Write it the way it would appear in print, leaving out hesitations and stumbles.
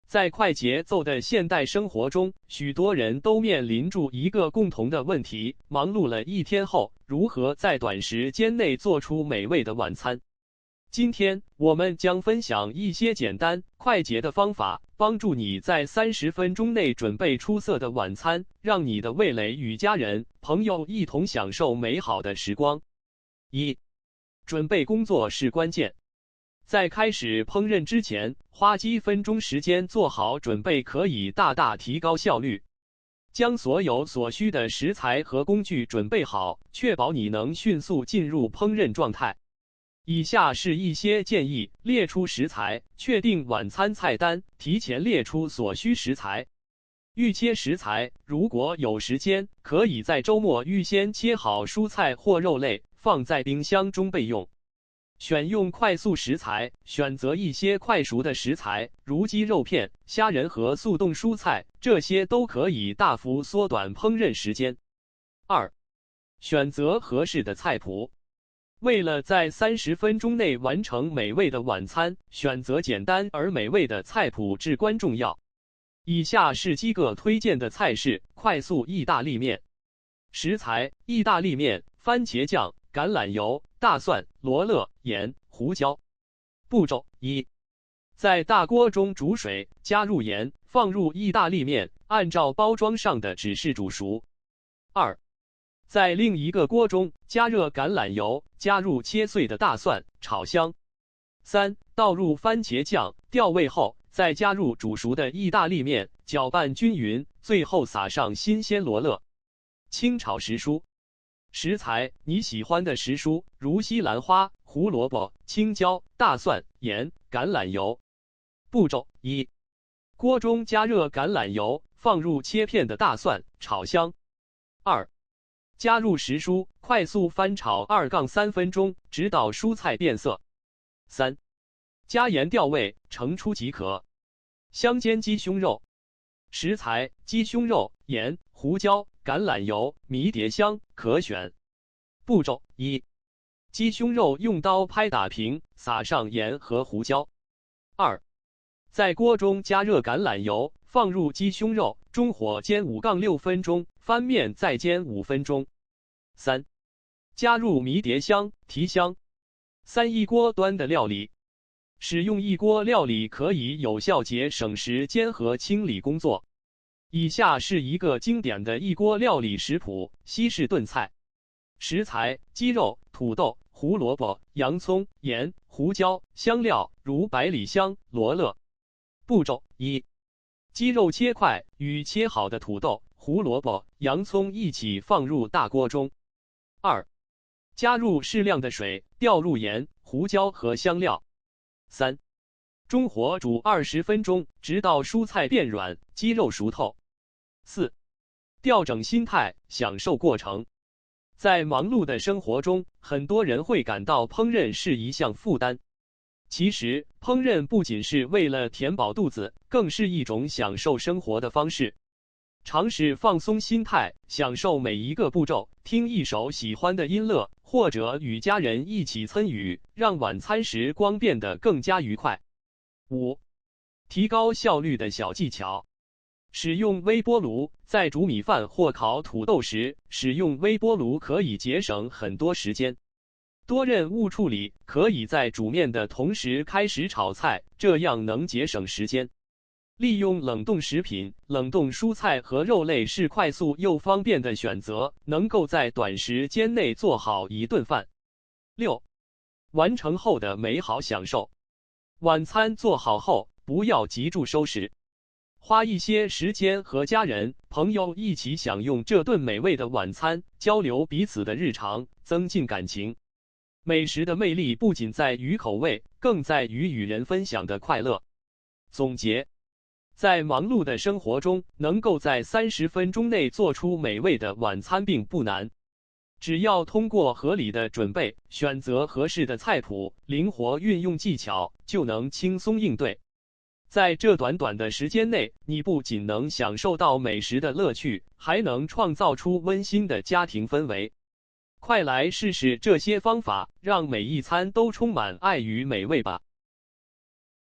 在快节奏的现代生活中，许多人都面临住一个共同的问题：忙碌了一天后，如何在短时间内做出美味的晚餐？今天我们将分享一些简单快捷的方法，帮助你在30分钟内准备出色的晚餐，让你的味蕾与家人、朋友一同享受美好的时光。1. 准备工作是关键。在开始烹饪之前，花几分钟时间做好准备，可以大大提高效率。将所有所需的食材和工具准备好，确保你能迅速进入烹饪状态。以下是一些建议：列出食材，确定晚餐菜单，提前列出所需食材。预切食材，如果有时间，可以在周末预先切好蔬菜或肉类，放在冰箱中备用。选用快速食材，选择一些快熟的食材，如鸡肉片、虾仁和速冻蔬菜，这些都可以大幅缩短烹饪时间。2. 选择合适的菜谱。为了在30分钟内完成美味的晚餐，选择简单而美味的菜谱至关重要。以下是几个推荐的菜式：快速意大利面。食材：意大利面、番茄酱、橄榄油、大蒜、罗勒、盐、胡椒。步骤： 1. 在大锅中煮水，加入盐，放入意大利面，按照包装上的指示煮熟。2. 在另一个锅中加热橄榄油，加入切碎的大蒜，炒香。3. 倒入番茄酱，调味后，再加入煮熟的意大利面，搅拌均匀，最后撒上新鲜罗勒。清炒时蔬。食材：你喜欢的时蔬，如西兰花、胡萝卜、青椒、大蒜、盐、橄榄油。步骤： 1. 锅中加热橄榄油，放入切片的大蒜，炒香。2. 加入时蔬，快速翻炒2-3分钟，直到蔬菜变色。3. 加盐调味，盛出即可。香煎鸡胸肉。食材：鸡胸肉、盐、胡椒、橄榄油、迷迭香，可选。步骤： 1. 鸡胸肉用刀拍打平，撒上盐和胡椒。2. 在锅中加热橄榄油，放入鸡胸肉，中火煎5-6分钟，翻面再煎5分钟。3. 加入迷迭香，提香。3. 一锅端的料理。使用一锅料理可以有效节省时间和清理工作。以下是一个经典的一锅料理食谱：西式炖菜。食材：鸡肉、土豆、胡萝卜、洋葱、盐、胡椒、香料如百里香、罗勒。步骤： 1. 鸡肉切块，与切好的土豆、胡萝卜、洋葱一起放入大锅中。2. 加入适量的水，调入盐、胡椒和香料。3. 中火煮20分钟，直到蔬菜变软，鸡肉熟透。4. 调整心态，享受过程。在忙碌的生活中，很多人会感到烹饪是一项负担。其实，烹饪不仅是为了填饱肚子，更是一种享受生活的方式。尝试放松心态，享受每一个步骤，听一首喜欢的音乐，或者与家人一起参与，让晚餐时光变得更加愉快。5. 提高效率的小技巧。使用微波炉，在煮米饭或烤土豆时，使用微波炉可以节省很多时间。多任务处理，可以在煮面的同时开始炒菜，这样能节省时间。利用冷冻食品，冷冻蔬菜和肉类是快速又方便的选择，能够在短时间内做好一顿饭。6. 完成后的美好享受。晚餐做好后，不要急着收拾。花一些时间和家人、朋友一起享用这顿美味的晚餐，交流彼此的日常，增进感情。美食的魅力不仅在于口味，更在于与人分享的快乐。总结：在忙碌的生活中，能够在30分钟内做出美味的晚餐并不难。只要通过合理的准备，选择合适的菜谱，灵活运用技巧，就能轻松应对。在这短短的时间内，你不仅能享受到美食的乐趣，还能创造出温馨的家庭氛围。快来试试这些方法，让每一餐都充满爱与美味吧！